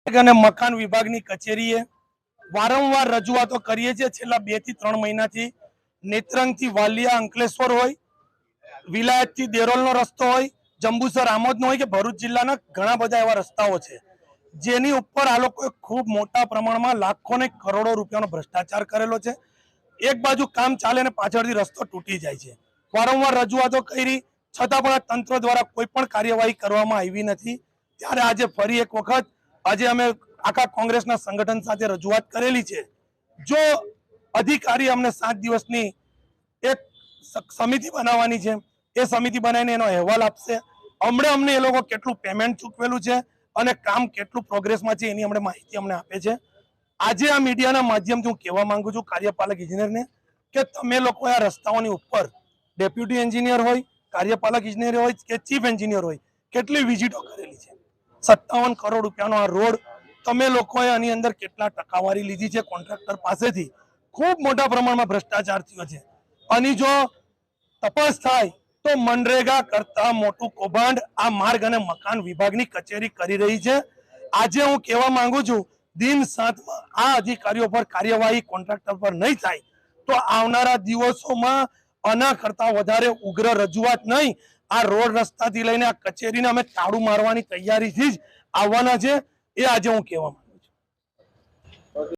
અને મકાન વિભાગની કચેરીએ વારંવાર રજૂઆતો કરીએ છીએ છેલ્લા 2 થી 3 મહિનાથી। નેત્રંગથી વાલિયા અંકલેશ્વર હોય, વિલાયતથી દેરોલનો રસ્તો હોય, જંબુસર આમોદનો હોય કે ભરૂચ જિલ્લાના ઘણા બધા એવા રસ્તાઓ છે જેની ઉપર આ લોકોએ ખૂબ મોટા પ્રમાણમાં લાખો ને કરોડો રૂપિયાનો ભ્રષ્ટાચાર કરેલો છે। એક બાજુ કામ ચાલે ને પાછળથી રસ્તો તૂટી જાય છે। વારંવાર રજૂઆતો કરી છતાં પણ તંત્ર દ્વારા કોઈ પણ કાર્યવાહી કરવામાં આવી નથી। ત્યારે આજે ફરી એક વખત આજે અમે આખા કોંગ્રેસના સંગઠન સાથે રજૂઆત કરેલી છે। જો અધિકારી અમને 7 દિવસની એક સમિતિ બનાવવાની છે, એ સમિતિ બનાવીને એનો અહેવાલ આપશે। હમણાં અમને એ લોકો કેટલું પેમેન્ટ ચૂકવેલું છે અને કામ કેટલું પ્રોગ્રેસમાં છે એની અમને માહિતી અમને આપે છે। આજે આ મીડિયાના માધ્યમથી હું કહેવા માંગુ છું કાર્યપાલક ઇજનેરને કે તમે લોકો આ રસ્તાઓની ઉપર ડેપ્યુટી એન્જિનિયર હોય, કાર્યપાલક ઇજનેર હોય કે ચીફ એન્જિનિયર હોય, કેટલી વિઝિટો કરેલી છે। 57 કરોડ રૂપિયાનો આ રોડ તમે લોકોએ આની અંદર કેટલા ટકાવારી લીધી છે કોન્ટ્રાક્ટર પાસેથી? ખૂબ મોટા પ્રમાણમાં ભ્રષ્ટાચાર થયો છે। આની જો તપાસ થાય તો મનરેગા કરતા મોટું કૌભાંડ આ માર્ગ અને મકાન વિભાગની કચેરી કરી રહી છે। આજે હું કહેવા માંગુ છું દિન 7માં આ અધિકારીઓ પર કાર્યવાહી કોન્ટ્રાક્ટર પર નહીં થાય તો આવનારા દિવસોમાં આના કરતા વધારે ઉગ્ર રજૂઆત નહીં, આ રોડ રસ્તાથી લઈને આ કચેરીને અમે તાળું મારવાની તૈયારીથી જ આવવાના છે। એ આજે હું કહેવા માંગુ છું।